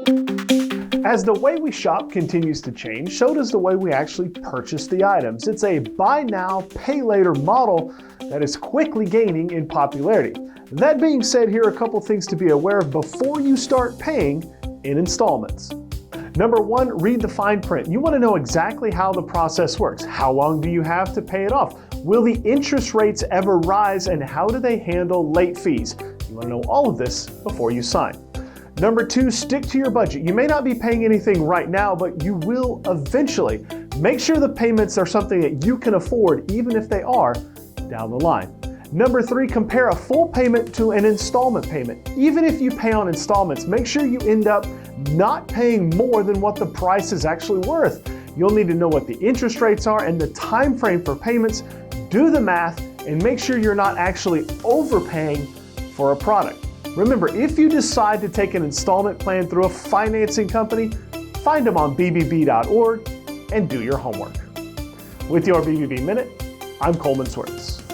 As the way we shop continues to change, so does the way we actually purchase the items. It's a buy now, pay later model that is quickly gaining in popularity. That being said, here are a couple things to be aware of before you start paying in installments. Number one, read the fine print. You want to know exactly how the process works. How long do you have to pay it off? Will the interest rates ever rise, and how do they handle late fees? You want to know all of this before you sign. Number two, stick to your budget. You may not be paying anything right now, but you will eventually. Make sure the payments are something that you can afford, even if they are down the line. Number three, compare a full payment to an installment payment. Even if you pay on installments, make sure you end up not paying more than what the price is actually worth. You'll need to know what the interest rates are and the time frame for payments. Do the math and make sure you're not actually overpaying for a product. Remember, if you decide to take an installment plan through a financing company, find them on bbb.org and do your homework. With your BBB Minute, I'm Coleman Swartz.